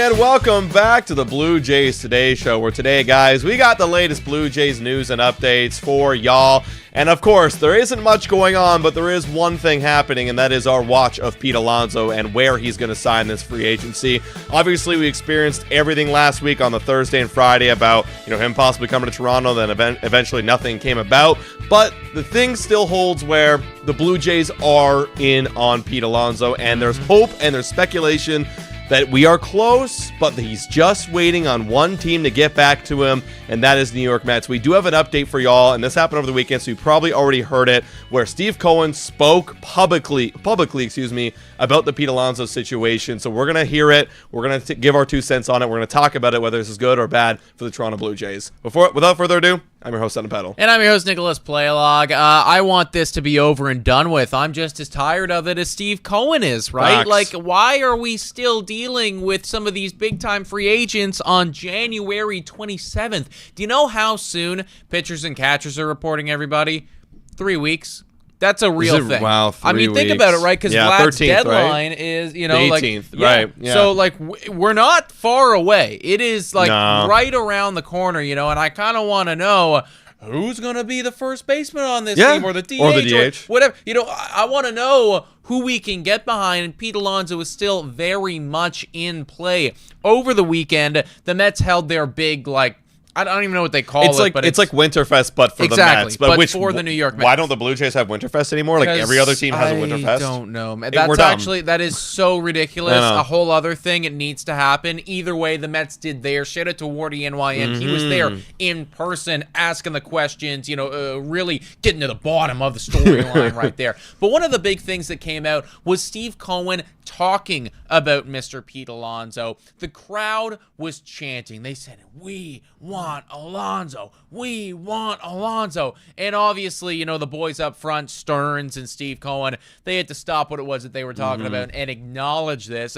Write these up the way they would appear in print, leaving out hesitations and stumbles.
and welcome back to the Blue Jays Today Show, where today, guys, we got the latest Blue Jays news and updates for y'all. And of course, there isn't much going on, but there is one thing happening, and that is our watch of Pete Alonso and where he's going to sign this free agency. Obviously, we experienced everything last week on the Thursday and Friday about, him possibly coming to Toronto, then eventually nothing came about. But the thing still holds where the Blue Jays are in on Pete Alonso, and there's hope and there's speculation that we are close, but he's just waiting on one team to get back to him, and that is New York Mets. We do have an update for y'all, and this happened over the weekend, so you probably already heard it, where Steve Cohen spoke publicly, about the Pete Alonso situation. So we're going to hear it. We're going to give our 2 cents on it. We're going to talk about it, whether this is good or bad for the Toronto Blue Jays. Without further ado, I'm your host, Adam Peddle. And I'm your host, Nicholas Playlog. I want this to be over and done with. I'm just as tired of it as Steve Cohen is, right? Facts. Like, why are we still dealing with some of these big-time free agents on January 27th? Do you know how soon pitchers and catchers are reporting, everybody? 3 weeks. That's a real thing. Wow, 3 I mean, think weeks. about it, right? Because Vlad's 13th, deadline right? is, The 18th, right? Yeah. So, we're not far away. It is, No. right around the corner, and I kind of want to know who's going to be the first baseman on this team, or the DH, or the DH. whatever. I want to know who we can get behind, and Pete Alonso is still very much in play. Over the weekend, the Mets held their big, I don't even know what they call it, but it's like Winterfest, but for the Mets. But for the New York Mets. Why don't the Blue Jays have Winterfest anymore? Like every other team has a Winterfest. I don't know, man. We're That is so ridiculous. A whole other thing. It needs to happen. Either way, the Mets did theirs. Shout out to Wardy NYN. He was there in person, asking the questions, really getting to the bottom of the storyline right there. But one of the big things that came out was Steve Cohen talking about Mr. Pete Alonso. The crowd was chanting. They said, "We want Alonso. We want Alonso." And obviously, the boys up front, Stearns and Steve Cohen, they had to stop what it was that they were talking about and acknowledge this.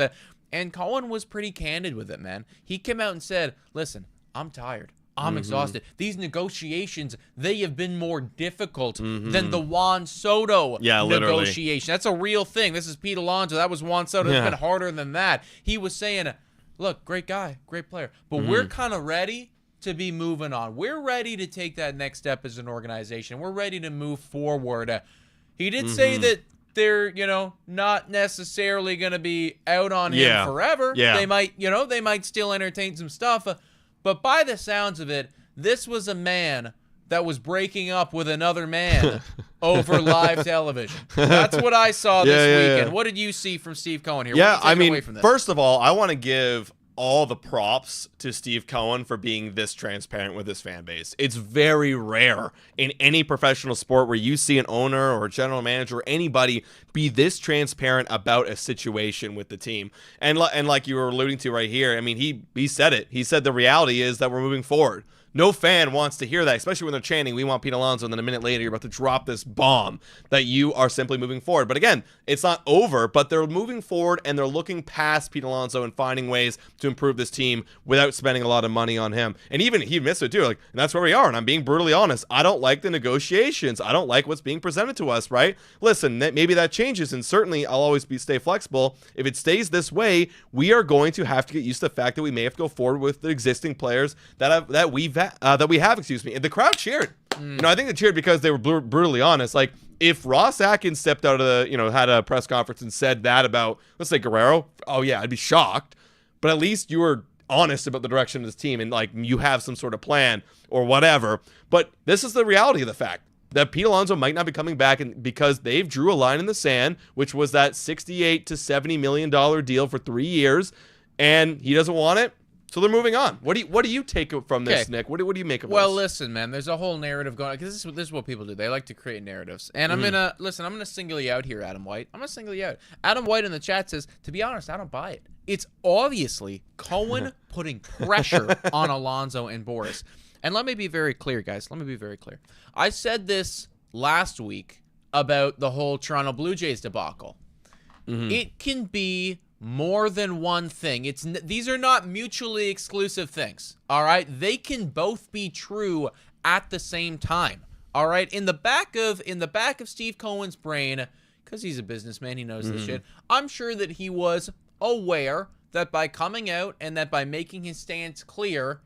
And Cohen was pretty candid with it, man. He came out and said, "Listen, I'm tired. I'm exhausted. These negotiations, they have been more difficult than the Juan Soto negotiation." That's a real thing. This is Pete Alonso. That was Juan Soto. It's been harder than that. He was saying, "Look, great guy, great player, but we're kind of ready to be moving on. We're ready to take that next step as an organization. We're ready to move forward." He did say that they're, not necessarily going to be out on him forever. Yeah. They might still entertain some stuff. But by the sounds of it, this was a man that was breaking up with another man over live television. That's what I saw this weekend. What did you see from Steve Cohen here? Yeah, away from this? First of all, I want to give all the props to Steve Cohen for being this transparent with his fan base. It's very rare in any professional sport where you see an owner or a general manager or anybody be this transparent about a situation with the team. And like you were alluding to right here, I mean, he said it. He said the reality is that we're moving forward. No fan wants to hear that, especially when they're chanting, "We want Pete Alonso," and then a minute later, you're about to drop this bomb that you are simply moving forward. But again, it's not over, but they're moving forward, and they're looking past Pete Alonso and finding ways to improve this team without spending a lot of money on him. And even he admits it, too. And that's where we are, and I'm being brutally honest. I don't like the negotiations. I don't like what's being presented to us, right? Listen, maybe that changes, and certainly I'll always stay flexible. If it stays this way, we are going to have to get used to the fact that we may have to go forward with the existing players that we have, And the crowd cheered. I think they cheered because they were brutally honest. Like, if Ross Atkins stepped out of the, had a press conference and said that about, let's say, Guerrero, oh yeah, I'd be shocked. But at least you were honest about the direction of this team and you have some sort of plan or whatever. But this is the reality of the fact that Pete Alonso might not be coming back, and because they've drew a line in the sand, which was that $68 to $70 million deal for 3 years, and he doesn't want it. So they're moving on. What do you take from this, Nick? What do you make of this? Well, listen, man. There's a whole narrative going on, because this is what people do. They like to create narratives. And I'm gonna single you out here, Adam White. I'm gonna single you out. Adam White in the chat says, "To be honest, I don't buy it. It's obviously Cohen putting pressure on Alonso and Boris." And let me be very clear, guys. Let me be very clear. I said this last week about the whole Toronto Blue Jays debacle. It can be more than one thing. These are not mutually exclusive things. All right, they can both be true at the same time. All right, in the back of Steve Cohen's brain, because he's a businessman, he knows this shit. I'm sure that he was aware that by coming out and that by making his stance clear,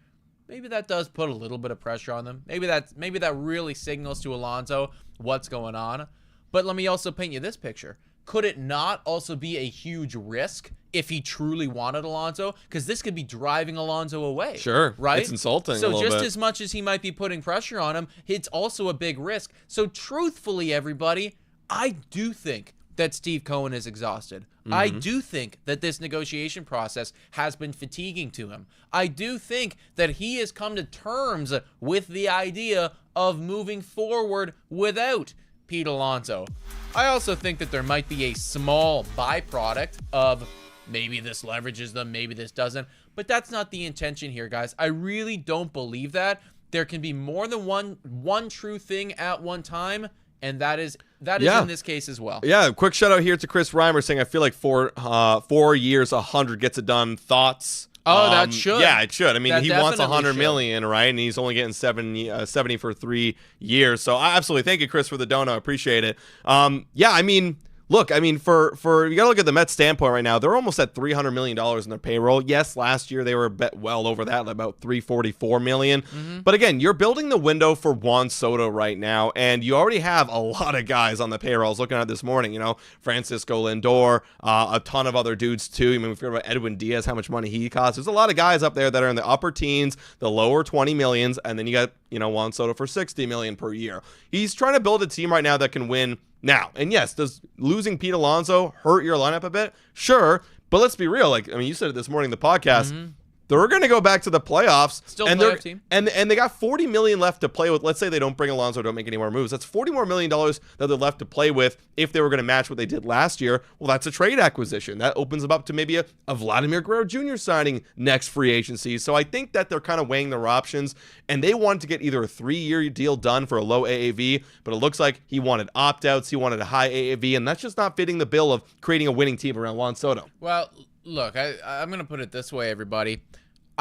maybe that does put a little bit of pressure on them. Maybe that really signals to Alonso what's going on. But let me also paint you this picture. Could it not also be a huge risk if he truly wanted Alonso? Because this could be driving Alonso away. Sure. Right? It's insulting so a little just bit. as much as he might be putting pressure on him, it's also a big risk. So truthfully, everybody, I do think that Steve Cohen is exhausted. I do think that this negotiation process has been fatiguing to him. I do think that he has come to terms with the idea of moving forward without Pete Alonso. I also think that there might be a small byproduct of maybe this leverages them, maybe this doesn't, but that's not the intention here, guys. I really don't believe that. There can be more than one true thing at one time, and that is in this case as well. Yeah, quick shout out here to Chris Reimer saying, I feel like 4 years, 100 gets it done. Thoughts? Oh, that should. Yeah, it should. I mean, That he wants definitely 100 should. million, right? And he's only getting 70 for 3 years. So I absolutely thank you, Chris, for the dono. I appreciate it. Yeah, I mean, look, I mean, for you got to look at the Mets standpoint right now. They're almost at $300 million in their payroll. Yes, last year they were well over that, about $344 million. But again, you're building the window for Juan Soto right now, and you already have a lot of guys on the payroll. I was looking at it this morning, Francisco Lindor, a ton of other dudes too. I mean, we forget about Edwin Diaz, how much money he costs. There's a lot of guys up there that are in the upper teens, the lower 20 millions, and then you got, Juan Soto for $60 million per year. He's trying to build a team right now that can win now. And yes, does losing Pete Alonso hurt your lineup a bit? Sure. But let's be real. You said it this morning in the podcast. They're going to go back to the playoffs. Still and playoff team. And they got $40 million left to play with. Let's say they don't bring Alonso, don't make any more moves. That's $40 more million that they're left to play with if they were going to match what they did last year. Well, that's a trade acquisition. That opens them up to maybe a Vladimir Guerrero Jr. signing next free agency. So I think that they're kind of weighing their options, and they wanted to get either a 3-year deal done for a low AAV, but it looks like he wanted opt-outs, he wanted a high AAV, and that's just not fitting the bill of creating a winning team around Juan Soto. Well, look, I'm going to put it this way, everybody.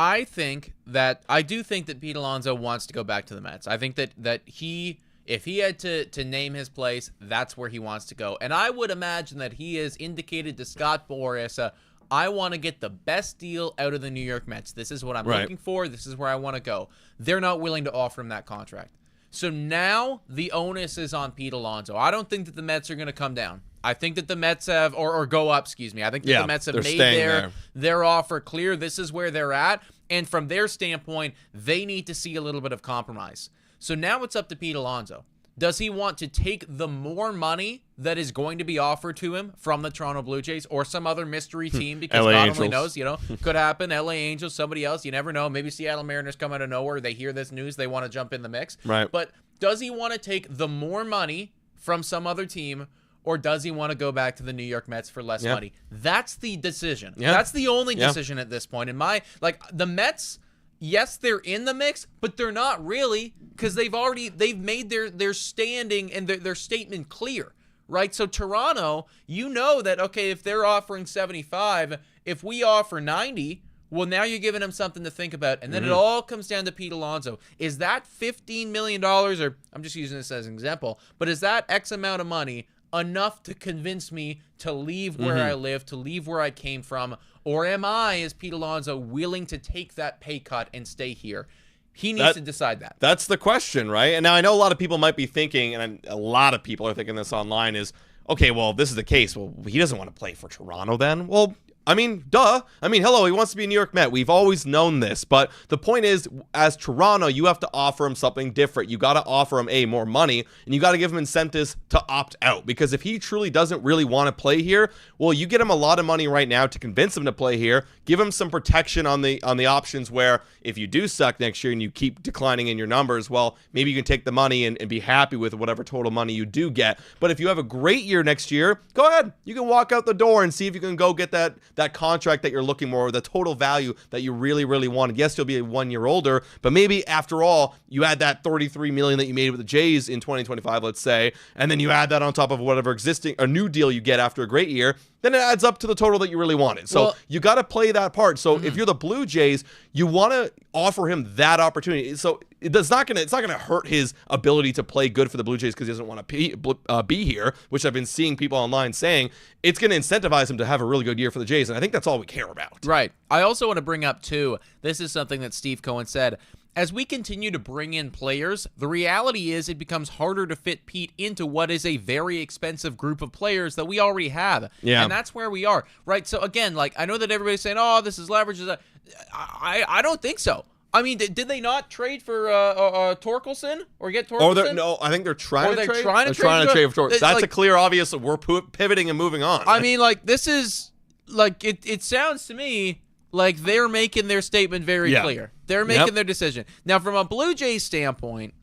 I do think that Pete Alonso wants to go back to the Mets. I think that if he had to name his place, that's where he wants to go. And I would imagine that he has indicated to Scott Boras, I want to get the best deal out of the New York Mets. This is what I'm looking for. This is where I want to go. They're not willing to offer him that contract. So now the onus is on Pete Alonso. I don't think that the Mets are going to come down. I think that the Mets have, or go up, excuse me. I think that the Mets have made their offer clear. This is where they're at. And from their standpoint, they need to see a little bit of compromise. So now it's up to Pete Alonso. Does he want to take the more money that is going to be offered to him from the Toronto Blue Jays or some other mystery team? Because LA God Angels. only knows, could happen. LA Angels, somebody else, you never know. Maybe Seattle Mariners come out of nowhere. They hear this news. They want to jump in the mix. Right. But does he want to take the more money from some other team, or does he want to go back to the New York Mets for less money? That's the decision. That's the only decision at this point. The Mets, yes, they're in the mix, but they're not really, because they've made their standing and their statement clear, right? So Toronto, that, okay, if they're offering 75, if we offer 90, well, now you're giving them something to think about. And then it all comes down to Pete Alonso. Is that $15 million, or I'm just using this as an example, but is that X amount of money enough to convince me to leave where I live, to leave where I came from? Or am I, as Pete Alonso, willing to take that pay cut and stay here? He needs to decide that. That's the question, right? And now I know a lot of people might be thinking, and a lot of people are thinking this online, is, okay, well, this is the case. Well, he doesn't want to play for Toronto then. Well, I mean, duh. I mean, hello, he wants to be a New York Met. We've always known this. But the point is, as Toronto, you have to offer him something different. You got to offer him, more money, and you got to give him incentives to opt out. Because if he truly doesn't really want to play here, well, you get him a lot of money right now to convince him to play here. Give him some protection on the options where if you do suck next year and you keep declining in your numbers, well, maybe you can take the money and be happy with whatever total money you do get. But if you have a great year next year, go ahead. You can walk out the door and see if you can go get that contract that you're looking for, the total value that you really, really wanted. Yes, you'll be 1 year older, but maybe after all, you add that $33 million that you made with the Jays in 2025, let's say, and then you add that on top of whatever a new deal you get after a great year, then it adds up to the total that you really wanted. So you got to play that part. So if you're the Blue Jays, you want to offer him that opportunity. So it's not gonna hurt his ability to play good for the Blue Jays because he doesn't want to be here, which I've been seeing people online saying. It's going to incentivize him to have a really good year for the Jays, and I think that's all we care about. Right. I also want to bring up, too, this is something that Steve Cohen said. As we continue to bring in players, the reality is it becomes harder to fit Pete into what is a very expensive group of players that we already have. Yeah. And that's where we are, right? So, again, like, I know that everybody's saying, oh, this is leverage. I don't think so. I mean, did they not trade for Torkelson or get Torkelson? No, I think they're trying to trade. Trying to trade for Torkelson. That's like, a clear, obvious. We're pivoting and moving on. I mean, like, this is like it sounds to me like they're making their statement very clear. They're making their decision. Now, from a Blue Jays standpoint,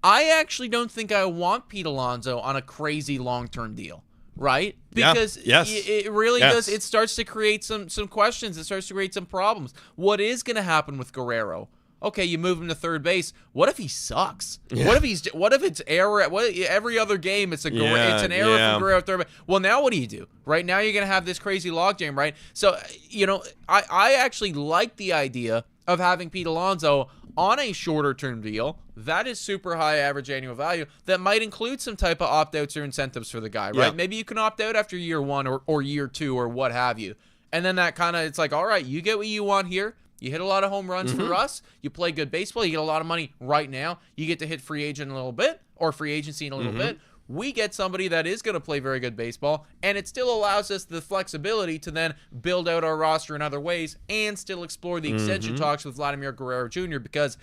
I actually don't think I want Pete Alonso on a crazy long-term deal. Right? Because it really does. It starts to create some questions. It starts to create some problems. What is going to happen with Guerrero? Okay, you move him to third base. What if he sucks? Yeah. What if it's error? Every other game it's an error from Guerrero at third base. Well, now what do? Right now you're going to have this crazy logjam, right? So, I actually like the idea of having Pete Alonso on a shorter-term deal that is super high average annual value that might include some type of opt-outs or incentives for the guy, right? Yeah. Maybe you can opt out after year 1 or year 2 or what have you. And then that kind of, it's like, all right, you get what you want here. You hit a lot of home runs for us. You play good baseball. You get a lot of money right now. You get to hit free agent in a little bit or free agency in a little bit. We get somebody that is going to play very good baseball, and it still allows us the flexibility to then build out our roster in other ways and still explore the extension talks with Vladimir Guerrero Jr. because,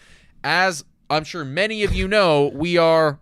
as I'm sure many of you know, we are,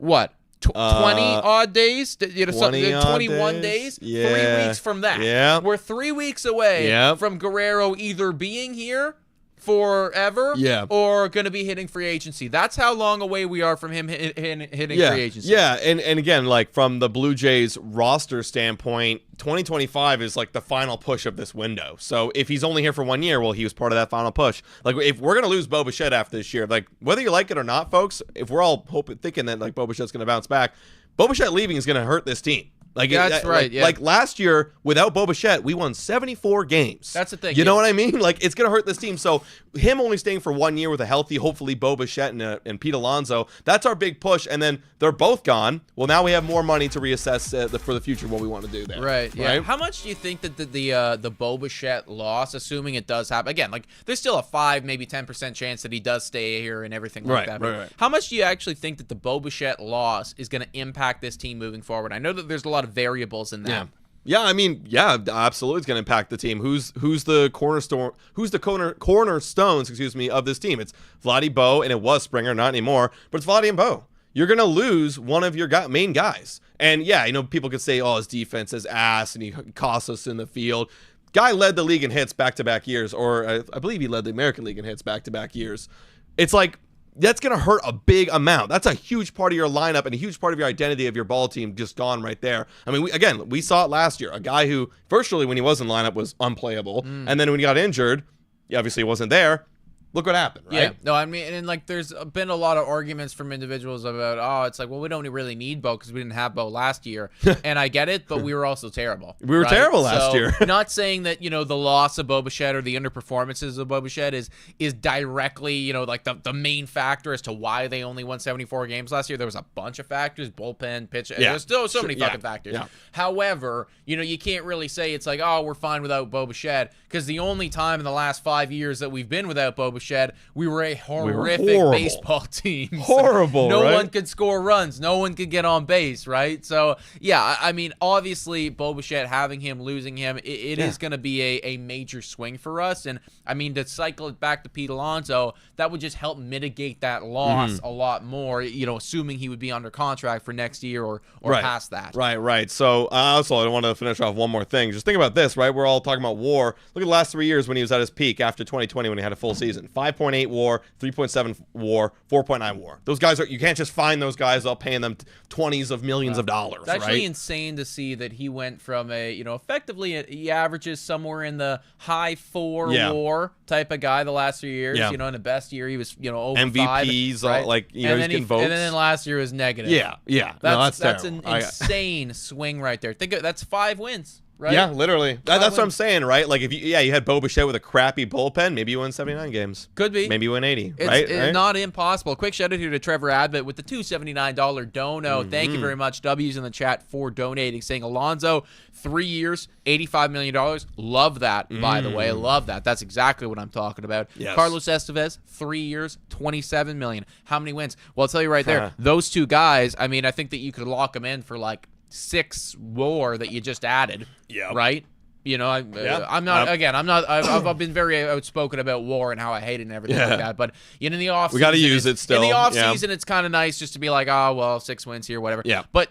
20-odd days? 21 days? Yeah. 3 weeks from that. Yeah. We're 3 weeks away from Guerrero either being here forever or going to be hitting free agency. That's how long away we are from him hitting free agency. Yeah, and again, like from the Blue Jays roster standpoint, 2025 is like the final push of this window. So if he's only here for 1 year, well, he was part of that final push. Like if we're going to lose Bo Bichette after this year, like whether you like it or not, folks, if we're all thinking that like Bo Bichette's going to bounce back, Bo Bichette leaving is going to hurt this team. Like that's right. Like last year, without Bo Bichette, we won 74 games. That's the thing. You know what I mean? Like it's gonna hurt this team. So him only staying for 1 year with a healthy, hopefully Bo Bichette and Pete Alonso, that's our big push. And then they're both gone. Well, now we have more money to reassess for the future what we want to do there. Right. Yeah. Right? How much do you think that the Bo Bichette loss, assuming it does happen again? Like there's still a 5, maybe 10% chance that he does stay here and everything like that. Right. How much do you actually think that the Bo Bichette loss is going to impact this team moving forward? I know that there's a lot of variables in that. Yeah, I mean, absolutely, it's going to impact the team. Who's the cornerstone? Who's the cornerstones? Of this team? It's Vladdy, Bo, and it was Springer, not anymore, but it's Vladdy and Bo. You're going to lose one of your main guys, and people could say, "Oh, his defense is ass, and he cost us in the field." Guy led the league in hits back-to-back years, or I believe he led the American League in hits back-to-back years. It's like. That's going to hurt a big amount. That's a huge part of your lineup and a huge part of your identity of your ball team just gone right there. I mean, we saw it last year. A guy who, virtually when he was in lineup, was unplayable. And then when he got injured, obviously he wasn't there. Look what happened, right? Yeah. No, I mean, and like there's been a lot of arguments from individuals about, it's like, well, we don't really need Bo because we didn't have Bo last year. And I get it, but we were also terrible. We were terrible last year. Not saying that, the loss of Bo Bichette or the underperformances of Bo Bichette is directly, like the main factor as to why they only won 74 games last year. There was a bunch of factors, bullpen, pitch. Yeah. There's still so many fucking factors. Yeah. However, you can't really say it's like, we're fine without Bo Bichette because the only time in the last 5 years that we've been without Bo Bichette, we were a horrific baseball team. Horrible, no one could score runs. No one could get on base, right? So, I mean, obviously, Bo Bichette, having him, losing him, it is going to be a major swing for us. And, I mean, to cycle it back to Pete Alonso, that would just help mitigate that loss a lot more, assuming he would be under contract for next year or past that. Right. So, also, I want to finish off one more thing. Just think about this, right? We're all talking about WAR. Look at the last 3 years when he was at his peak after 2020 when he had a full season. 5.8 WAR, 3.7 WAR, 4.9 WAR. Those guys you can't just find those guys without paying them 20s of millions of dollars. It's actually insane to see that he went from effectively he averages somewhere in the high 4 WAR type of guy the last 3 years. In the best year he was over MVPs, 5, right? he's getting votes. And then last year was negative. Yeah. That's an insane swing right there. Think that's 5 wins. right? Yeah, literally. That's what I'm saying, right? Like if you had Bo Bichette with a crappy bullpen, maybe you win 79 games. Could be. Maybe you win 80, It's right? not impossible. Quick shout out here to Trevor Advent with the $279 dono. Thank you very much. W's in the chat for donating, saying Alonso, 3 years, $85 million. Love that, by the way. Love that. That's exactly what I'm talking about. Yes. Carlos Estevez, 3 years, $27 million. How many wins? Well, I'll tell you right there, those two guys, I mean, I think that you could lock them in for like 6 more that you just added. Yeah. Right? You know, I'm not. I've been very outspoken about WAR and how I hate it and everything like that. But in the off, we got to use it still. In the off season, it's kind of nice just to be like, oh well, 6 wins here, whatever. Yeah. But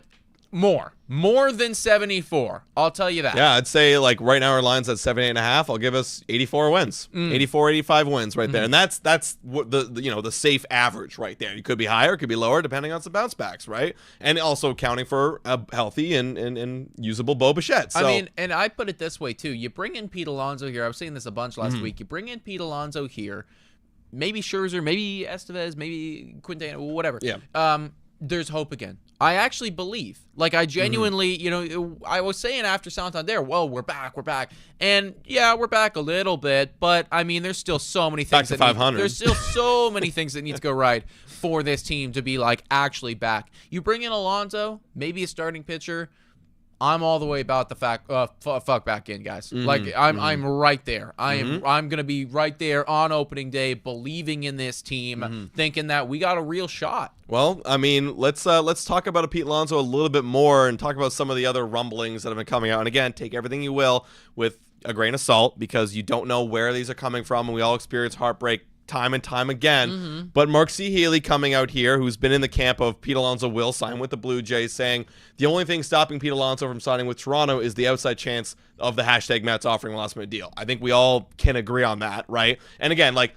more than 74. I'll tell you that. Yeah, I'd say like right now our line's at 78.5. I'll give us 84 wins, 84, 85 wins right there, and that's what the safe average right there. You could be higher, could be lower, depending on some bounce backs, right? And also accounting for a healthy and usable Bo Bichette. So. I mean, and I put it this way too: you bring in Pete Alonso here. I was saying this a bunch last week. You bring in Pete Alonso here, maybe Scherzer, maybe Estevez, maybe Quintana, whatever. Yeah. There's hope again. I actually believe. Like, I genuinely, I was saying after Santander, well, we're back. And, yeah, we're back a little bit, but, I mean, there's still so many things. Back to 500. There's still so many things that need to go right for this team to be, like, actually back. You bring in Alonso, maybe a starting pitcher. I'm all the way about the fuck back in, guys. Like I'm right there. I'm gonna be right there on opening day, believing in this team, thinking that we got a real shot. Well, I mean, let's talk about Pete Alonso a little bit more and talk about some of the other rumblings that have been coming out. And again, take everything you will with a grain of salt because you don't know where these are coming from, and we all experience heartbreak time and time again. But Mark C. Healy coming out here, who's been in the camp of Pete Alonso will sign with the Blue Jays, saying the only thing stopping Pete Alonso from signing with Toronto is the outside chance of the hashtag Mets offering a last minute deal. I think we all can agree on that, right? And again, like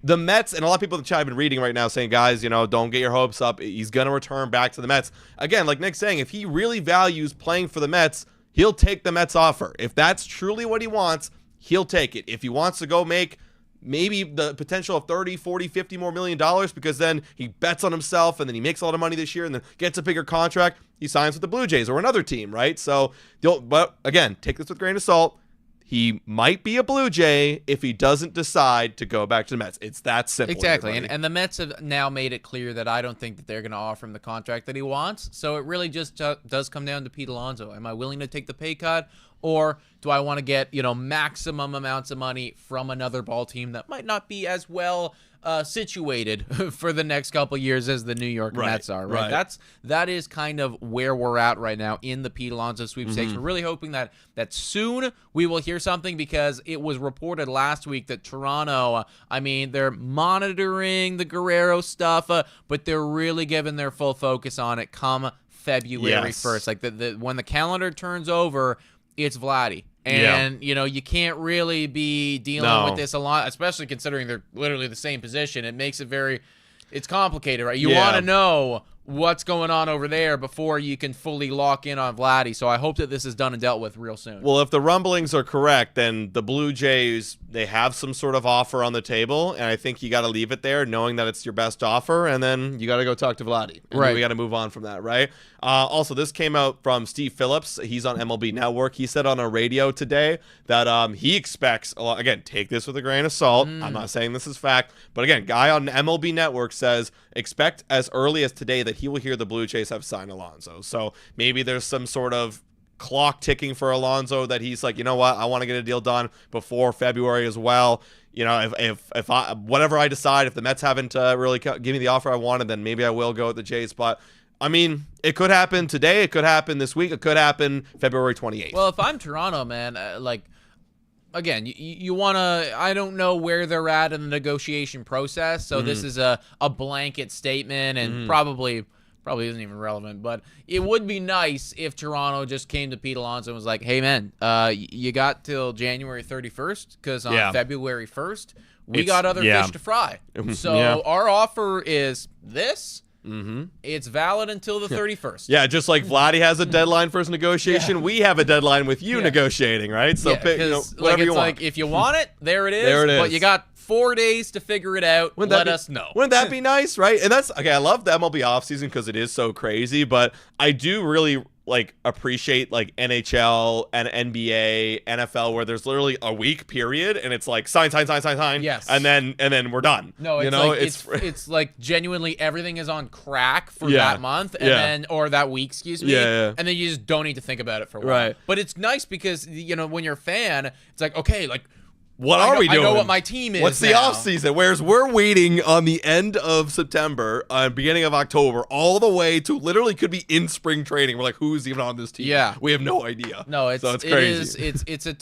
the Mets, and a lot of people in the chat have been reading right now saying, guys, don't get your hopes up. He's going to return back to the Mets. Again, like Nick's saying, if he really values playing for the Mets, he'll take the Mets offer. If that's truly what he wants, he'll take it. If he wants to go make maybe the potential of 30, 40, 50 more $million because then he bets on himself and then he makes a lot of money this year and then gets a bigger contract, he signs with the Blue Jays or another team, right? So, but again, take this with a grain of salt. He might be a Blue Jay if he doesn't decide to go back to the Mets. It's that simple. Exactly. And the Mets have now made it clear that I don't think that they're going to offer him the contract that he wants. So it really just does come down to Pete Alonso. Am I willing to take the pay cut? Or do I want to get, maximum amounts of money from another ball team that might not be as well situated for the next couple years as the New York Mets are, right? That is kind of where we're at right now in the Pete Alonso sweepstakes. We're really hoping that soon we will hear something because it was reported last week that Toronto, they're monitoring the Guerrero stuff, but they're really giving their full focus on it come February 1st. Like when the calendar turns over, it's Vladdy. And, you can't really be dealing with this a lot, especially considering they're literally the same position. It makes it it's complicated, right? You want to know what's going on over there before you can fully lock in on Vladdy. So I hope that this is done and dealt with real soon. Well, if the rumblings are correct, then the Blue Jays, they have some sort of offer on the table, and I think you got to leave it there knowing that it's your best offer, and then you got to go talk to Vladdy. And we got to move on from that, right? Also, this came out from Steve Phillips. He's on MLB Network. He said on a radio today that he expects, again, take this with a grain of salt. I'm not saying this is fact, but again, guy on MLB Network says expect as early as today that he will hear the Blue Jays have signed Alonso. So maybe there's some sort of clock ticking for Alonso that he's like, you know what, I want to get a deal done before February as well. If I whatever I decide, if the Mets haven't really give me the offer I wanted, then maybe I will go with the Jays. But it could happen today. It could happen this week. It could happen February 28th. Well, if I'm Toronto, man, again, you want to, I don't know where they're at in the negotiation process, so this is a blanket statement and probably isn't even relevant, but it would be nice if Toronto just came to Pete Alonso and was like, hey, man, you got till January 31st because on February 1st, we got other fish to fry. So our offer is this. It's valid until the 31st. Yeah, just like Vladdy has a deadline for his negotiation, we have a deadline with you negotiating, right? So pick whatever you want. Like if you want it, there it is. But you got 4 days to figure it out. Let us know. Wouldn't that be nice, right? And that's okay. I love the MLB offseason because it is so crazy, but I do really like appreciate like NHL and NBA, NFL, where there's literally a week period and it's like sign. Yes. And then we're done. No, it's it's like genuinely everything is on crack for that month and then or that week, excuse me. Yeah. And then you just don't need to think about it for a while. Right. But it's nice because when you're a fan, it's like, okay, like what are we doing? I know what my team is. What's the off season? Whereas we're waiting on the end of September, beginning of October, all the way to literally could be in spring training. We're like, who's even on this team? Yeah, we have no idea. No, it's crazy. It's a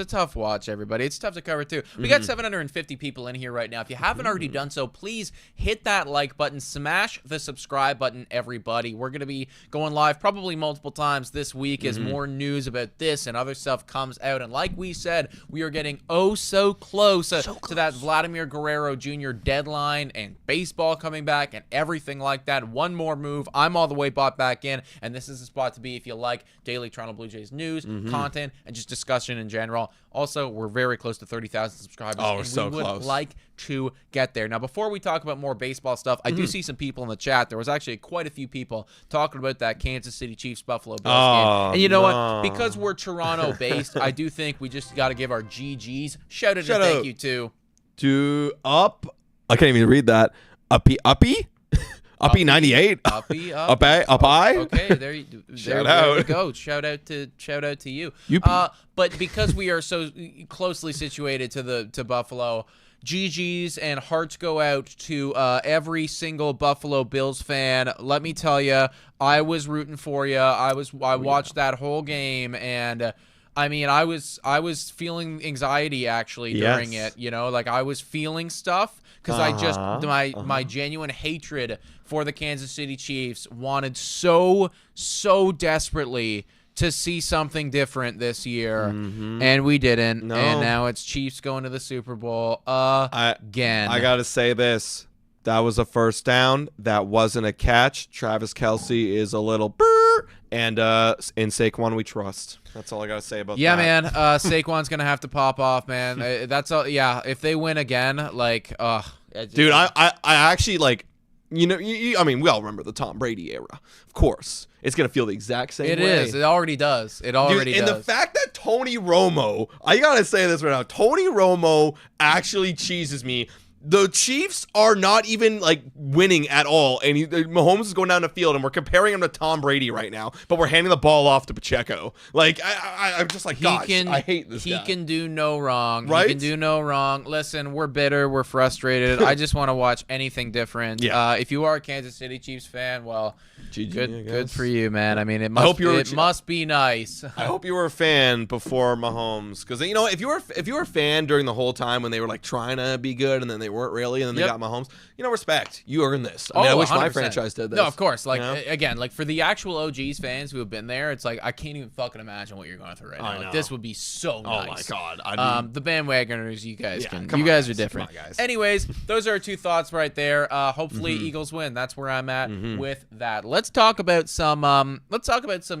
tough watch, everybody. It's tough to cover too. We got 750 people in here right now. If you haven't already done so, please hit that like button, smash the subscribe button, everybody. We're gonna be going live probably multiple times this week as more news about this and other stuff comes out. And like we said, we are getting so close to that Vladimir Guerrero Jr. deadline and baseball coming back and everything like that. One more move. I'm all the way bought back in, and this is the spot to be if you like daily Toronto Blue Jays news, content, and just discussion in general. Also, we're very close to 30,000 subscribers. Oh, we're and so we would close. like to get there. Now, before we talk about more baseball stuff, I do see some people in the chat. There was actually quite a few people talking about that Kansas City Chiefs Buffalo Bills game. And you know what? Because we're Toronto based, I do think we just got to give our GGs. Shout out and thank you to up. I can't even read that. Uppy 98. Uppy. Okay, there you go. Shout out to you. But because we are so closely situated to Buffalo, GGs and hearts go out to every single Buffalo Bills fan. Let me tell you, I was rooting for you. I watched that whole game, and I mean, I was feeling anxiety actually during it. Like I was feeling stuff because I just my genuine hatred for the Kansas City Chiefs wanted so desperately to see something different this year, and we didn't. No. And now it's Chiefs going to the Super Bowl again. I gotta say this. That was a first down. That wasn't a catch. Travis Kelce is a little brr, and in Saquon we trust. That's all I gotta say about that. Yeah, man. Saquon's gonna have to pop off, man. That's all. Yeah, if they win again, like, dude, I actually like. I mean, we all remember the Tom Brady era. Of course. It's going to feel the exact same way. It is. It already does. It already does. And the fact that Tony Romo, I got to say this right now, Tony Romo actually cheeses me. The Chiefs are not even like winning at all, and Mahomes is going down the field, and we're comparing him to Tom Brady right now, but we're handing the ball off to Pacheco. Like I'm just like, gosh, I hate this guy. He can do no wrong. Right? He can do no wrong. Listen, we're bitter, we're frustrated. I just want to watch anything different. Yeah. If you are a Kansas City Chiefs fan, well, GG, good for you, man. I mean, it must be nice. I hope you were a fan before Mahomes, because if you were a fan during the whole time when they were like trying to be good and then they weren't really, and then they got Mahomes, respect. You earned this. I wish 100%. My franchise did this. No, of course. Like again, like for the actual OGs fans who have been there, it's like I can't even fucking imagine what you're going through right now. Like, this would be so nice. Oh my god. The bandwagoners, you guys guys are different. Guys. Anyways, those are our two thoughts right there. Hopefully Eagles win. That's where I'm at with that. Let's talk about some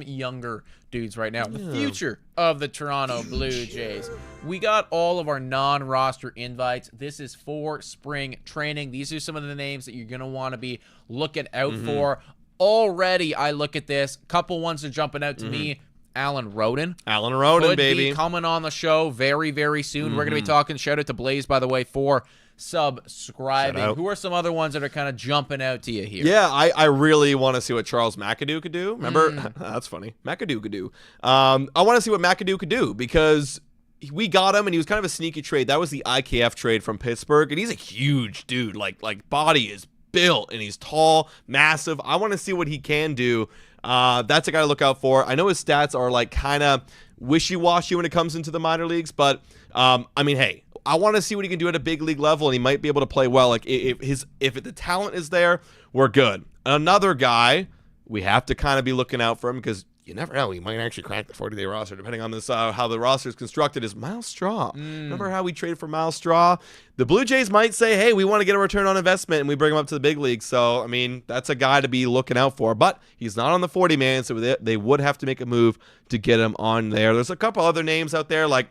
younger dudes right now. The future of the Toronto Blue Jays. We got all of our non-roster invites. This is for spring training. These are some of the names that you're going to want to be looking out for. Already, I look at this. Couple ones are jumping out to me. Alan Roden. Could be coming on the show very, very soon. We're going to be talking. Shout out to Blaze, by the way, for subscribing. Who are some other ones that are kind of jumping out to you here? Yeah, I really want to see what Charles McAdoo could do. Remember? That's funny. McAdoo could do. I want to see what McAdoo could do because we got him and he was kind of a sneaky trade. That was the IKF trade from Pittsburgh, and he's a huge dude. Like body is built and he's tall, massive. I want to see what he can do. That's a guy to look out for. I know his stats are like kind of wishy-washy when it comes into the minor leagues, but I mean, hey, I want to see what he can do at a big league level, and he might be able to play well. Like if the talent is there, we're good. Another guy we have to kind of be looking out for him because you never know, he might actually crack the 40-day roster depending on this how the roster is constructed. Is Miles Straw? Remember how we traded for Miles Straw? The Blue Jays might say, hey, we want to get a return on investment, and we bring him up to the big league. So I mean, that's a guy to be looking out for. But he's not on the 40-man, so they would have to make a move to get him on there. There's a couple other names out there like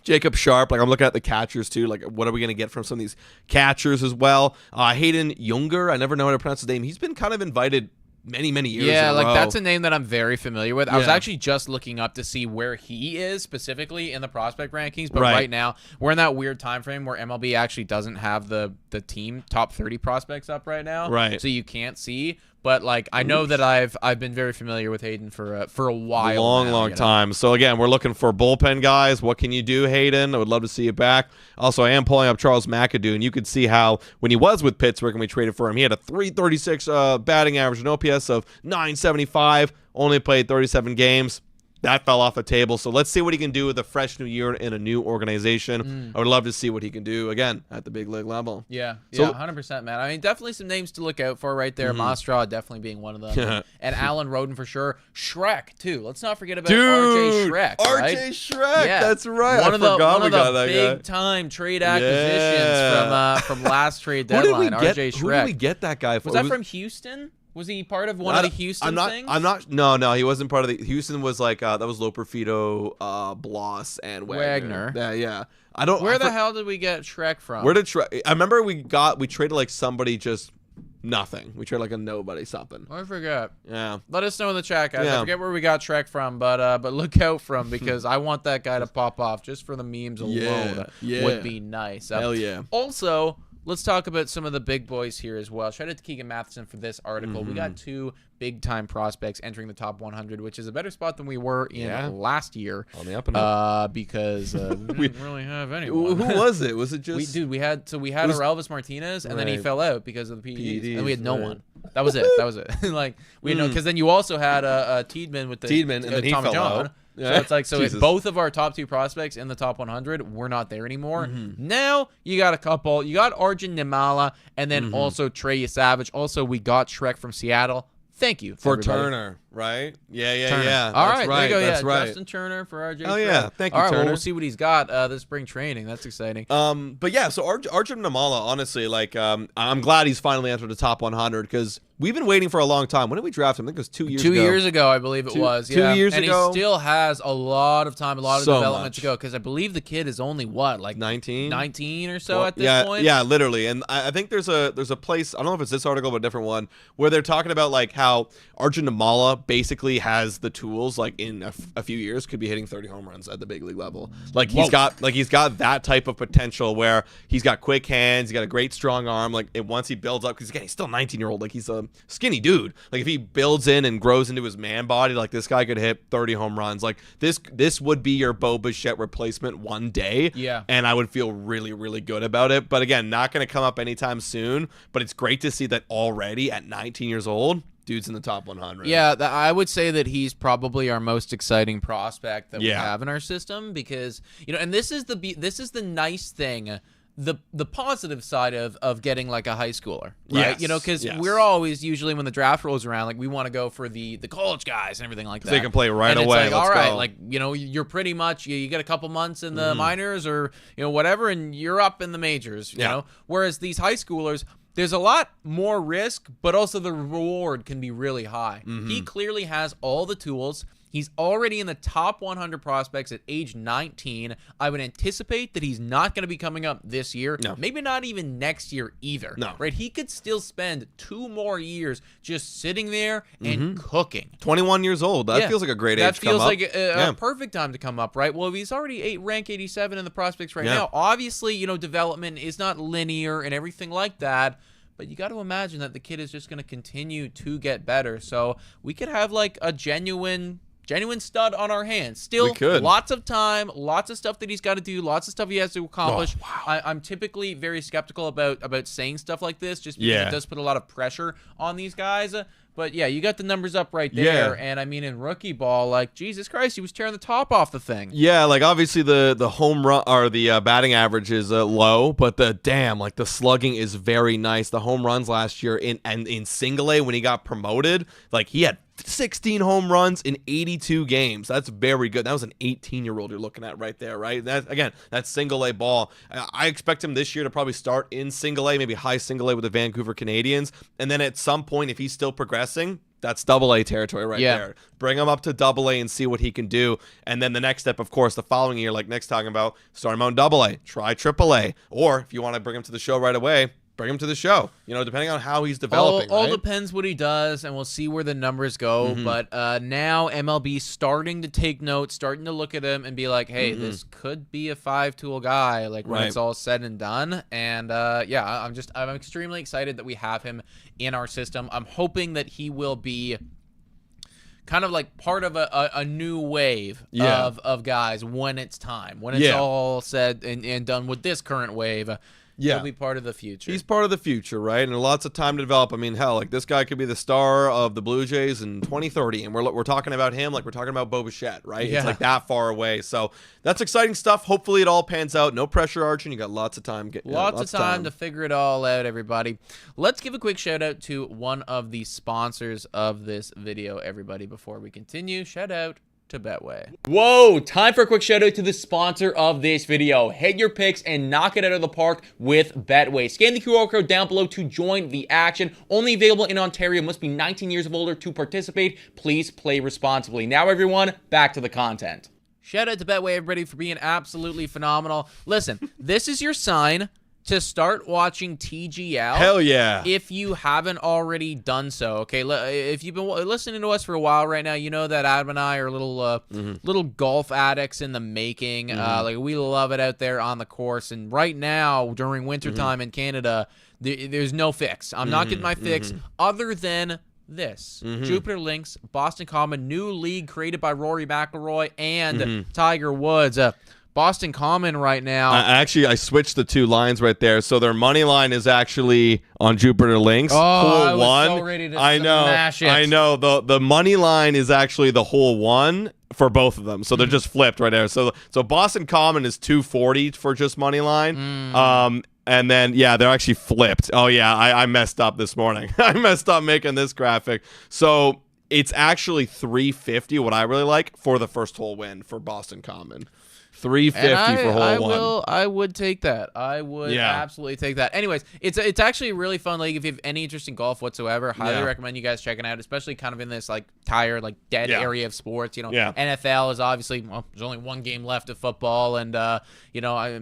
Jacob Sharp. Like I'm looking at the catchers too. Like what are we going to get from some of these catchers as well? Hayden Younger. I never know how to pronounce his name. He's been kind of invited many years. Yeah, in a like row. that's a name that I'm very familiar with. I was Yeah. actually just looking up to see where he is specifically in the prospect rankings, but Right. right now we're in that weird time frame where MLB actually doesn't have the team top 30 prospects up right now. Right. So you can't see. But like I know that I've been very familiar with Hayden for a while. Long time. So again, we're looking for bullpen guys. What can you do, Hayden? I would love to see you back. Also, I am pulling up Charles McAdoo, and you could see how when he was with Pittsburgh and we traded for him, he had a 336 batting average, an OPS of 975. Only played 37 games. That fell off the table. So let's see what he can do with a fresh new year in a new organization. I would love to see what he can do again at the big league level. Yeah, So- 100%, man. I mean, definitely some names to look out for right there. Mastraw definitely being one of them, and Alan Roden for sure. Shrek too. Let's not forget about RJ Shrek. Right? RJ Shrek. Yeah. That's right. One I of the forgot one we of got the that guy. big time trade acquisitions from last trade Who did we deadline. get? RJ Shrek. Who did we get that guy for? Was that from Houston? Was he part of one of the Houston things? I'm not. No, he wasn't part of the. Houston was like that was Loperfido, Bloss, and Wagner. Yeah. I don't. Where the hell did we get Shrek from? Where did Shrek? I remember we traded like somebody just nothing. We traded like a nobody something. I forget. Yeah. Let us know in the chat, guys. Yeah. I forget where we got Shrek from, but look out from because I want that guy to pop off just for the memes alone. Yeah. Would be nice. Hell yeah. Also, let's talk about some of the big boys here as well. Shout out to Keegan Matheson for this article. We got two big-time prospects entering the top 100, which is a better spot than we were in last year. On the up and up. Because we didn't really have anyone. Who was it? Was it just? We had Orelvis Martinez, and then he Right. fell out because of the PEDs. And we had no right. one. That was it. Like we had no, because then you also had Tiedemann with the Tiedemann, and then he Tommy fell John. out. So Yeah. it's like Jesus. both of our top two prospects in the top 100 were not there anymore. Now you got a couple. You got Arjun Nimmala, and then also Trey Yesavage. Also, we got Shrek from Seattle. Thank you For everybody. Turner, right? Yeah. Turner. Yeah. All That's right, right. there you go. That's Yeah, right. Justin Turner for RJ. Oh, Shrek. yeah. Thank you, All right, well, Turner. we'll see what he's got this spring training. That's exciting. But yeah, so Arjun Nimmala, honestly, like, I'm glad he's finally entered the top 100 because we've been waiting for a long time. When did we draft him? I think it was 2 years ago. 2 years ago, I believe it was. 2 Yeah. years and ago. And he still has a lot of time, a lot of So development much. to go because I believe the kid is only what, like 19? 19 or so at this point. Yeah, literally. And I think there's a place, I don't know if it's this article, but a different one, where they're talking about like how Arjun Nimmala basically has the tools, like in a few years, could be hitting 30 home runs at the big league level. Like he's got that type of potential where he's got quick hands, he's got a great strong arm. Like once he builds up, because again, he's still a 19-year-old, like he's a skinny dude. Like if he builds in and grows into his man body, like this guy could hit 30 home runs. Like this would be your Bo Bichette replacement one day. Yeah. And I would feel really, really good about it. But again, not going to come up anytime soon. But it's great to see that already at 19 years old, dude's in the top 100. Yeah, I would say that he's probably our most exciting prospect that we Yeah. have in our system because and this is the nice thing. The positive side of getting like a high schooler, right? Yes, Because yes. we're always usually when the draft rolls around, like we want to go for the college guys and everything like that. They can play right and away. It's like, Let's all right, go. like you're pretty much you get a couple months in the minors or whatever, and you're up in the majors. You know, whereas these high schoolers. There's a lot more risk, but also the reward can be really high. He clearly has all the tools. He's already in the top 100 prospects at age 19. I would anticipate that he's not going to be coming up this year. No. Maybe not even next year either. No. Right? He could still spend 2 more years just sitting there and cooking. 21 years old. That feels like a great age That to come feels up. like a perfect time to come up, right? Well, if he's already rank 87 in the prospects right now, obviously, development is not linear and everything like that. But you got to imagine that the kid is just going to continue to get better. So we could have like a genuine stud on our hands. Still, We could. lots of time, lots of stuff that he's got to do, lots of stuff he has to accomplish. Oh, wow. I'm typically very skeptical about saying stuff like this just because it does put a lot of pressure on these guys. But yeah, you got the numbers up right there. Yeah. And I mean, in rookie ball, like, Jesus Christ, he was tearing the top off the thing. Yeah, like obviously the home run or the batting average is low, but the slugging is very nice. The home runs last year in single A when he got promoted, like he had 16 home runs in 82 games. That's very good. That was an 18-year-old you're looking at right there, right? That's single A ball. I expect him this year to probably start in single A, maybe high single A with the Vancouver Canadians, and then at some point, if he's still progressing, that's double A territory right there. Bring him up to double A and see what he can do. And then the next step, of course, the following year, like Nick's talking about, start him on double A, try triple A. Or if you want to bring him to the show right away, bring him to the show. Depending on how he's developing. All right? depends what he does, and we'll see where the numbers go. But now MLB starting to take notes, starting to look at him and be like, hey, this could be a 5-tool guy, like when it's all said and done. And I'm extremely excited that we have him in our system. I'm hoping that he will be kind of like part of a new wave of guys when it's time. When it's all said and done with this current wave, he'll be part of the future. He's part of the future, right? And lots of time to develop. I mean, hell, like this guy could be the star of the Blue Jays in 2030, and we're talking about him like we're talking about Bo Bichette, right? Yeah. It's like that far away. So that's exciting stuff. Hopefully it all pans out. No pressure, Archie. You got lots of time. Lots of time to figure it all out, everybody. Let's give a quick shout out to one of the sponsors of this video, everybody, before we continue. Shout out to Betway. Whoa, time for a quick shout out to the sponsor of this video. Hit your picks and knock it out of the park with Betway. Scan the QR code down below to join the action. Only available in Ontario. Must be 19 years of older to participate. Please play responsibly. Now, everyone, back to the content. Shout out to Betway, everybody, for being absolutely phenomenal. Listen, this is your sign to start watching TGL. Hell yeah. If you haven't already done so, okay? If you've been listening to us for a while right now, you know that Adam and I are little golf addicts in the making. Like we love it out there on the course. And right now, during wintertime in Canada, there's no fix. I'm not getting my fix other than this. Jupiter Links, Boston Common, new league created by Rory McIlroy and Tiger Woods. Boston Common right now. I switched the two lines right there. So their money line is actually on Jupiter Links. I was so ready to smash it. I know. The money line is actually the whole one for both of them. So they're just flipped right there. So Boston Common is 240 for just money line. And then, they're actually flipped. Oh, yeah, I messed up this morning. I messed up making this graphic. So it's actually 350, what I really like, for the first hole win for Boston Common. 350 for hole one. I would take that. I would absolutely take that. Anyways, it's actually a really fun league. If you have any interest in golf whatsoever, highly recommend you guys checking out, especially kind of in this like tired, like dead area of sports. NFL is obviously, there's only one game left of football, and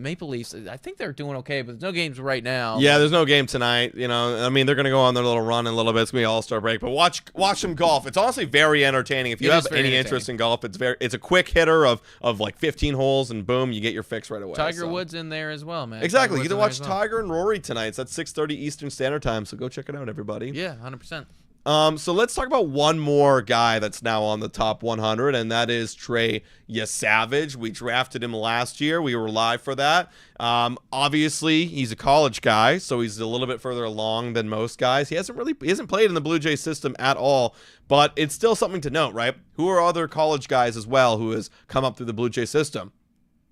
Maple Leafs, I think they're doing okay, but there's no games right now. Yeah, there's no game tonight. I mean, they're gonna go on their little run in a little bit. It's gonna be All-Star break, but watch them golf. It's honestly very entertaining. If you have any interest in golf, it's a quick hitter of like 15 holes. And boom, you get your fix right away. Tiger Woods in there as well, man. Exactly. You can watch Tiger and Rory tonight. It's at 6:30 Eastern Standard Time, so go check it out, everybody. Yeah, 100%. So let's talk about one more guy that's now on the top 100, and that is Trey Yesavage. We drafted him last year. We were live for that. Obviously, he's a college guy, so he's a little bit further along than most guys. He hasn't played in the Blue Jays system at all, but it's still something to note, right? Who are other college guys as well who has come up through the Blue Jays system?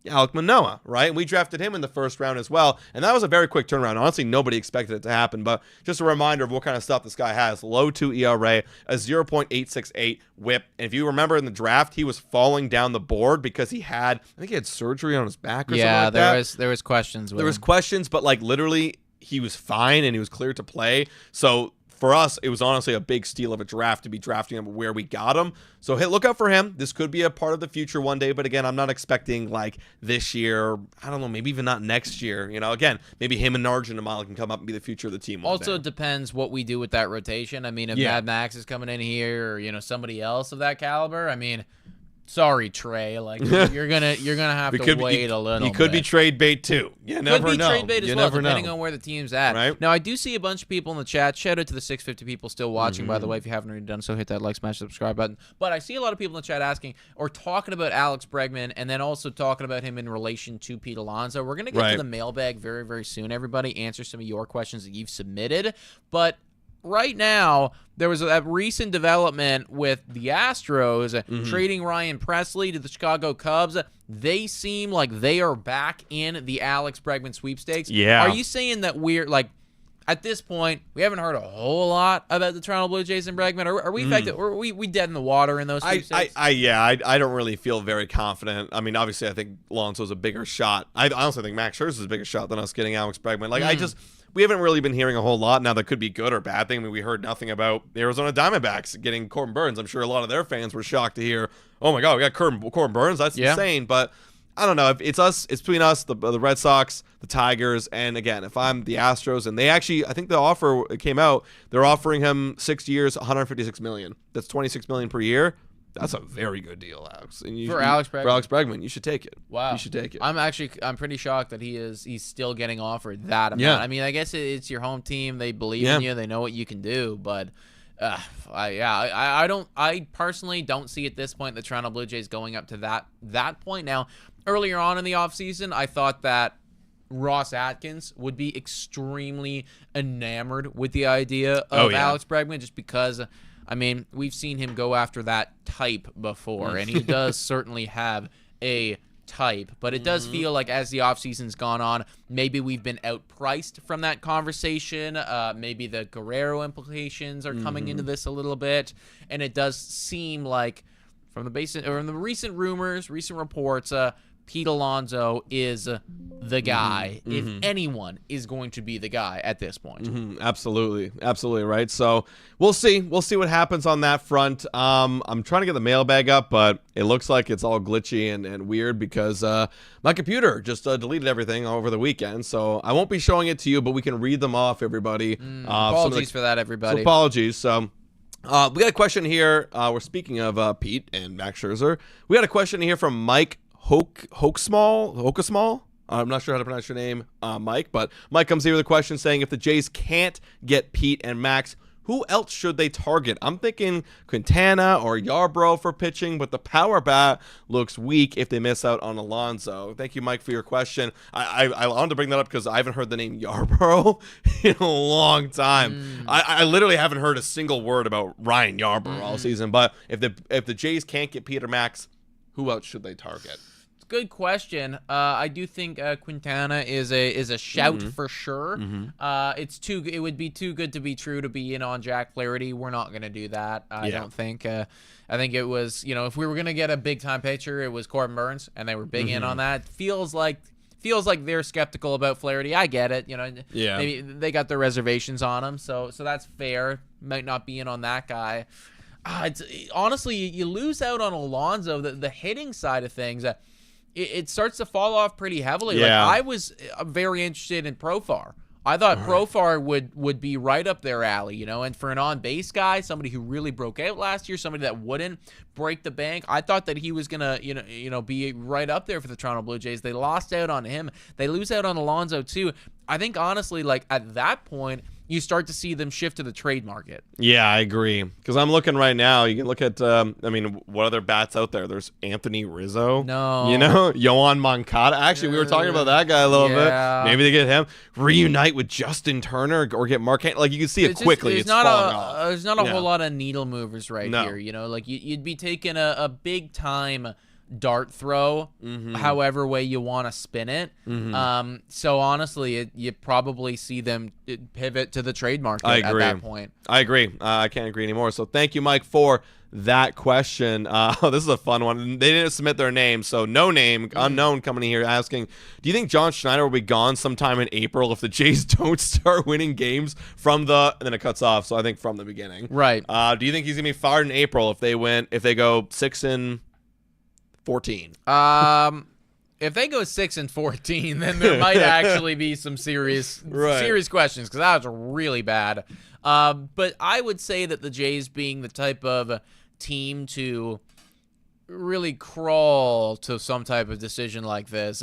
Alek Manoah, right? We drafted him in the first round as well, and that was a very quick turnaround. Honestly, nobody expected it to happen, but just a reminder of what kind of stuff this guy has. Low 2 ERA, a 0.868 whip, and if you remember in the draft, he was falling down the board because I think he had surgery on his back or something like that. Yeah, there was questions with him. There was questions, but like literally he was fine and he was cleared to play. So for us, it was honestly a big steal of a draft to be drafting him where we got him. So hey, look out for him. This could be a part of the future one day. But again, I'm not expecting like this year. I don't know, maybe even not next year. Again, maybe him and Narjan Nimmala can come up and be the future of the team. Also depends what we do with that rotation. I mean, if Mad Max is coming in here or somebody else of that caliber, I mean, sorry, Trey. Like you're gonna have to wait a little. He could be trade bait too. You never know. Could be trade bait as well, depending know. On where the team's at. Right? Now, I do see a bunch of people in the chat. Shout out to the 650 people still watching, by the way. If you haven't already done so, hit that like, smash, subscribe button. But I see a lot of people in the chat asking or talking about Alex Bregman, and then also talking about him in relation to Pete Alonso. We're gonna get to the mailbag very, very soon. Everybody, answer some of your questions that you've submitted, but right now, there was a recent development with the Astros trading Ryan Presley to the Chicago Cubs. They seem like they are back in the Alex Bregman sweepstakes. Yeah. Are you saying that we're like, at this point, we haven't heard a whole lot about the Toronto Blue Jays and Bregman? Are we affected? Are we dead in the water in those sweepstakes? I don't really feel very confident. I mean, obviously, I think Alonso's a bigger shot. I honestly think Max Scherzer's a bigger shot than us getting Alex Bregman. Like, we haven't really been hearing a whole lot. Now, that could be good or bad thing. I mean, we heard nothing about the Arizona Diamondbacks getting Corbin Burns. I'm sure a lot of their fans were shocked to hear, oh my God, we got Corbin Burns. That's insane. But I don't know. If it's us, it's between us, the Red Sox, the Tigers, and again, if I'm the Astros, and they actually, I think the offer came out, they're offering him 6 years, $156 million. That's $26 million per year. That's a very good deal, Alex. And For Alex Bregman, you should take it. Wow, you should take it. I'm pretty shocked that he's still getting offered that amount. Yeah. I mean, I guess it's your home team. They believe in you. They know what you can do. But I personally don't see at this point the Toronto Blue Jays going up to that point. Now, earlier on in the offseason, I thought that Ross Atkins would be extremely enamored with the idea of Alex Bregman, just because, I mean, we've seen him go after that type before, and he does certainly have a type. But it does feel like as the offseason's gone on, maybe we've been outpriced from that conversation. Maybe the Guerrero implications are coming into this a little bit, and it does seem like from the recent rumors, recent reports, Pete Alonso is the guy, if anyone is going to be the guy at this point. Absolutely right. So we'll see what happens on that front. I'm trying to get the mailbag up, but it looks like it's all glitchy and weird because my computer just deleted everything over the weekend. So I won't be showing it to you, but we can read them off, everybody. Apologies for that, everybody. So apologies. So we got a question here. We're speaking of Pete and Max Scherzer. We got a question here from Mike Hokesmall. I'm not sure how to pronounce your name, Mike, but Mike comes here with a question saying, if the Jays can't get Pete and Max, who else should they target? I'm thinking Quintana or Yarbrough for pitching, but the power bat looks weak if they miss out on Alonso. Thank you, Mike, for your question. I wanted to bring that up because I haven't heard the name Yarbrough in a long time. I literally haven't heard a single word about Ryan Yarbrough all season, but if the Jays can't get Pete or Max, who else should they target? Good question. I do think Quintana is a shout for sure. It would be too good to be true to be in on Jack Flaherty. We're not going to do that. I don't think. I think it was, if we were going to get a big time pitcher, it was Corbin Burns, and they were big in on that. Feels like they're skeptical about Flaherty. I get it. Maybe they got their reservations on him, so that's fair. Might not be in on that guy. Honestly, you lose out on Alonso. The hitting side of things. It starts to fall off pretty heavily. Yeah. Like, I was very interested in Profar. I thought Profar would be right up their alley, and for an on-base guy, somebody who really broke out last year, somebody that wouldn't break the bank, I thought that he was gonna, be right up there for the Toronto Blue Jays. They lost out on him. They lose out on Alonso too. I think honestly, like at that point, you start to see them shift to the trade market. Yeah, I agree. Because I'm looking right now. You can look at, what other bats out there? There's Anthony Rizzo. No. Yohan Moncada. Actually, we were talking about that guy a little bit. Maybe they get him. Reunite with Justin Turner or get Mark. Like, you can see it quickly. It's falling off. There's not a whole lot of needle movers here. Like you'd be taking a big time dart throw, however way you want to spin it. So honestly, you probably see them pivot to the trade market at that point. I agree. I can't agree anymore. So thank you, Mike, for that question. This is a fun one. They didn't submit their name, so no name, unknown, coming in here asking, do you think John Schneider will be gone sometime in April if the Jays don't start winning games and then it cuts off, so I think from the beginning. Right. Do you think he's going to be fired in April if they go 6-14? If they go 6-14, then there might actually be some serious questions, because that was really bad. But I would say that the Jays, being the type of team to really crawl to some type of decision like this,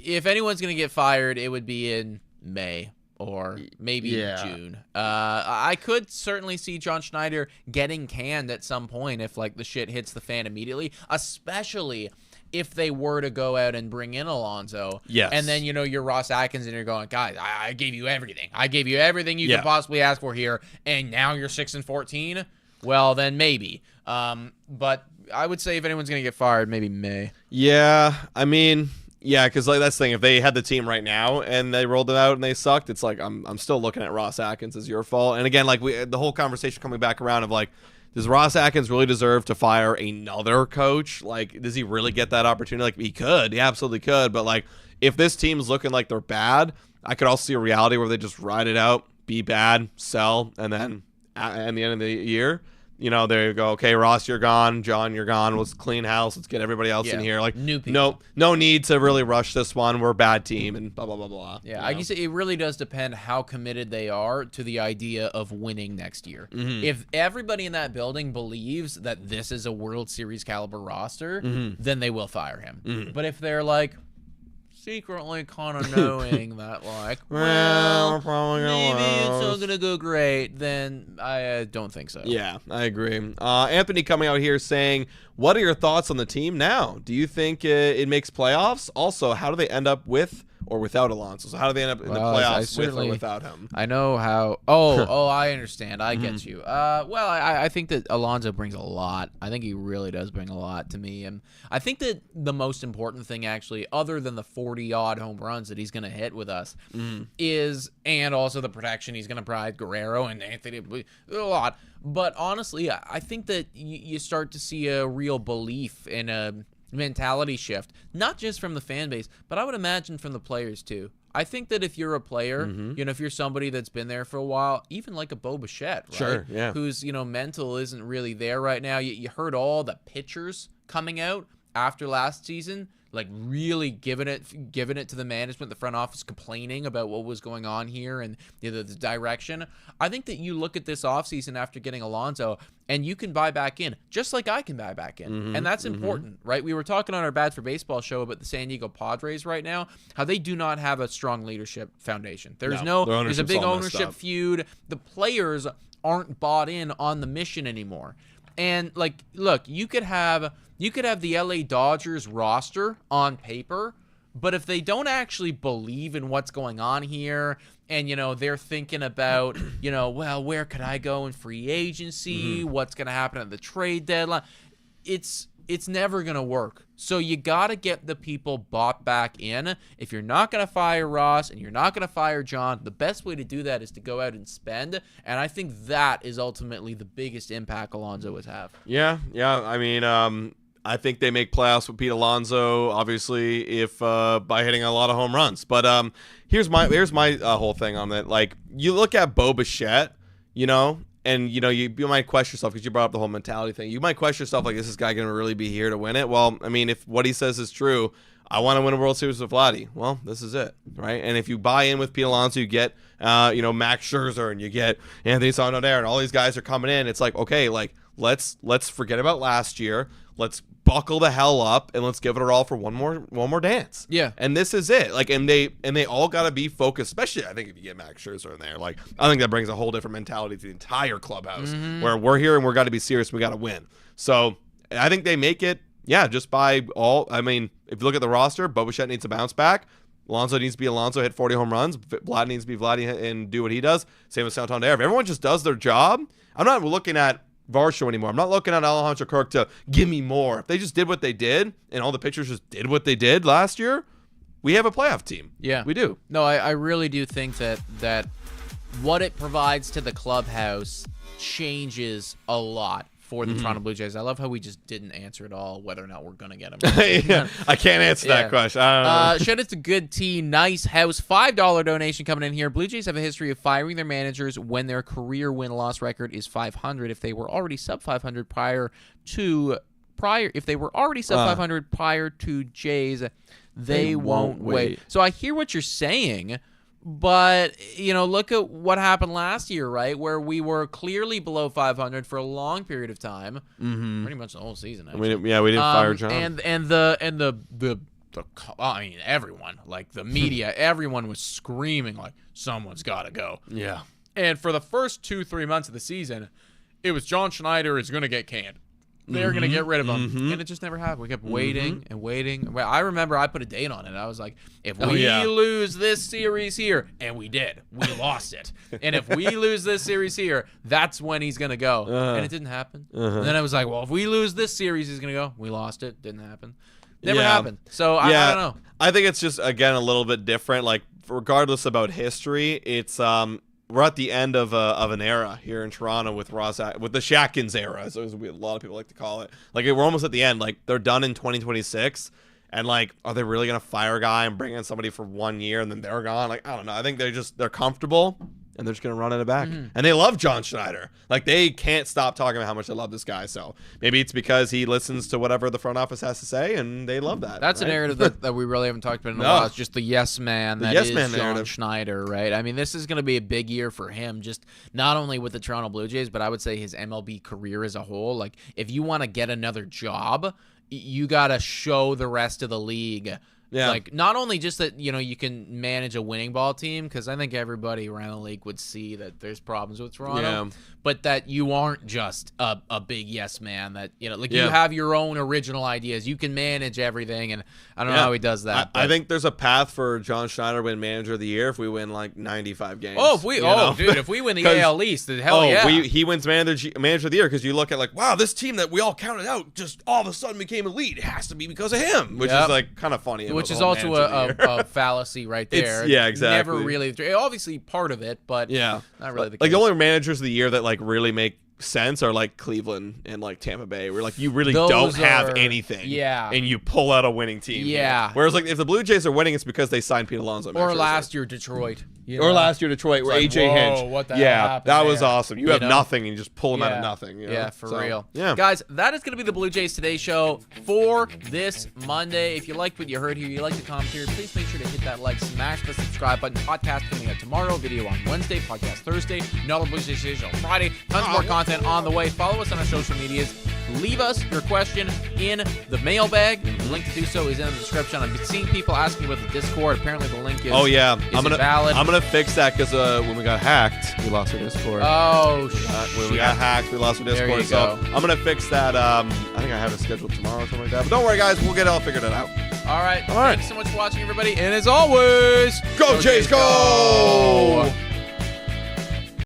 if anyone's going to get fired, it would be in May or maybe June. I could certainly see John Schneider getting canned at some point if the shit hits the fan immediately, especially if they were to go out and bring in Alonso. Yes. And then, you're Ross Atkins and you're going, guys, I gave you everything. I gave you everything you could possibly ask for here, and now you're 6-14? Well, then maybe. But I would say if anyone's going to get fired, maybe May. Yeah, because that's the thing. If they had the team right now and they rolled it out and they sucked, it's like I'm still looking at Ross Atkins as your fault. And again, the whole conversation coming back around of does Ross Atkins really deserve to fire another coach? Does he really get that opportunity? He could. He absolutely could. But, if this team's looking like they're bad, I could also see a reality where they just ride it out, be bad, sell, and then at the end of the year, there you go. Okay, Ross, you're gone. John, you're gone. Let's clean house. Let's get everybody else in here. Like, new people. No need to really rush this one. We're a bad team and blah, blah, blah, blah. Yeah, I guess it really does depend how committed they are to the idea of winning next year. If everybody in that building believes that this is a World Series caliber roster, then they will fire him. But if they're like, secretly kind of knowing that, like, well, maybe it's not gonna go great, then I don't think so. Yeah, I agree. Anthony coming out here saying, what are your thoughts on the team now? Do you think it makes playoffs? Also, how do they end up with or without Alonso? So how do they end up in the playoffs with or without him? I know how. Oh, I understand. I get you. Well, I think that Alonso brings a lot. I think he really does bring a lot to me. And I think that the most important thing, actually, other than the 40-odd home runs that he's going to hit with us, is, and also the protection he's going to provide Guerrero and Anthony, a lot. But honestly, I think that you start to see a real belief in a mentality shift, not just from the fan base, but I would imagine from the players too. I think that if you're a player, if you're somebody that's been there for a while, even like a Bo Bichette, right? Sure, yeah. Whose, mental isn't really there right now. You heard all the pitchers coming out after last season, like really giving it to the management, the front office, complaining about what was going on here and the direction. I think that you look at this offseason after getting Alonso, and you can buy back in, just like I can buy back in. And that's important, right? We were talking on our Bad for Baseball show about the San Diego Padres right now, how they do not have a strong leadership foundation. There's a big ownership feud. The players aren't bought in on the mission anymore. And like, look, you could have the LA Dodgers roster on paper, but if they don't actually believe in what's going on here, and they're thinking about, well, where could I go in free agency? What's going to happen at the trade deadline? It's never going to work. So you got to get the people bought back in. If you're not going to fire Ross and you're not going to fire John, the best way to do that is to go out and spend. And I think that is ultimately the biggest impact Alonso would have. Yeah. I mean, I think they make playoffs with Pete Alonso, obviously, if by hitting a lot of home runs. But here's my whole thing on that. Like, you look at Bo Bichette, and you might question yourself, because you brought up the whole mentality thing. You might question yourself, like, is this guy going to really be here to win it? Well, I mean, if what he says is true, I want to win a World Series with Vladdy. Well, this is it, right? And if you buy in with Pete Alonso, you get, Max Scherzer, and you get Anthony Santander, and all these guys are coming in. It's like, okay, like, let's forget about last year. Let's buckle the hell up and let's give it our all for one more dance. Yeah. And this is it. Like, and they all got to be focused, especially I think if you get Max Scherzer in there. Like, I think that brings a whole different mentality to the entire clubhouse, where we're here and we're got to be serious. We got to win. So I think they make it. Yeah, just by all. I mean, if you look at the roster, Bo Bichette needs to bounce back. Alonso needs to be Alonso, hit 40 home runs. Vlad needs to be Vlad and do what he does. Same with Santander. If everyone just does their job, I'm not looking at Varsho anymore. I'm not looking at Alejandro Kirk to give me more. If they just did what they did, and all the pitchers just did what they did last year, we have a playoff team. Yeah, we do. No, I really do think that what it provides to the clubhouse changes a lot for the Toronto Blue Jays. I love how we just didn't answer at all whether or not we're going to get them. Yeah, I can't answer that question. I don't know. Shout out to Good Tea, Nice House, $5 donation coming in here. Blue Jays have a history of firing their managers when their career win-loss record is 500. If they were already sub 500 prior to Jays, they won't wait. So I hear what you're saying. But, look at what happened last year, right? Where we were clearly below 500 for a long period of time. Pretty much the whole season, actually. We didn't fire John. And I mean, everyone, like the media, everyone was screaming, like, someone's got to go. Yeah. And for the first 2-3 months of the season, it was John Schneider is going to get canned. They're going to get rid of him. And it just never happened. We kept waiting and waiting. Well, I remember I put a date on it. I was like, if we lose this series here, and we did. We lost it. And if we lose this series here, that's when he's going to go. And it didn't happen. And then I was like, well, if we lose this series, he's going to go. We lost it. Didn't happen. Never happened. So I don't know. I think it's just, again, a little bit different. Like, regardless about history, it's we're at the end of an era here in Toronto with with the Shatkins era, so a lot of people like to call it. Like, we're almost at the end. Like, they're done in 2026, and like, are they really gonna fire a guy and bring in somebody for 1 year and then they're gone? Like, I don't know. I think they're comfortable, and they're just going to run it back. And they love John Schneider. Like, they can't stop talking about how much they love this guy. So maybe it's because he listens to whatever the front office has to say, and they love that. That's right? a narrative that we really haven't talked about in a while. It's just the yes man that is John Schneider, right? I mean, this is going to be a big year for him, just not only with the Toronto Blue Jays, but I would say his MLB career as a whole. Like, if you want to get another job, you got to show the rest of the league. Yeah. Like, not only just that, you can manage a winning ball team, because I think everybody around the league would see that there's problems with Toronto, but that you aren't just a big yes man, that, you have your own original ideas. You can manage everything, and I don't know how he does that. I think the's a path for John Schneider to win Manager of the Year if we win, like, 95 games. Oh, if we win the AL East, then hell yeah. He wins Manager of the Year because you look at, like, wow, this team that we all counted out just all of a sudden became elite. It has to be because of him, which is, like, kind of funny. Which is also a fallacy right there. Exactly. Never really, obviously part of it, but not really the case. Like, the only Managers of the Year that, like, really make sense are, like, Cleveland and, like, Tampa Bay, where, like, you really don't have anything, and you pull out a winning team. Whereas, like, if the Blue Jays are winning, it's because they signed Pete Alonso. Or last year Detroit. Or last year Detroit, where AJ Hinch. What the hell happened that there? was awesome. You have nothing, and you just pull them out of nothing. For real. Yeah. Guys, that is going to be the Blue Jays Today show for this Monday. If you liked what you heard here, you liked the commentary, please make sure to hit that like, smash the subscribe button. Podcast coming out tomorrow, video on Wednesday, podcast Thursday, another Blue Jays Today show Friday. Tons more content on the way. Follow us on our social medias. Leave us your question in the mailbag. The link to do so is in the description. I've been seeing people asking about the Discord. Apparently the link is invalid. I'm gonna fix that because when we got hacked, we lost our Discord. Oh, shit. When we got hacked, we lost our Discord. So I'm gonna fix that. I think I have it scheduled tomorrow or something like that. But don't worry, guys. We'll get it all figured it out. All right. Thanks so much for watching, everybody. And as always, go Jays, go!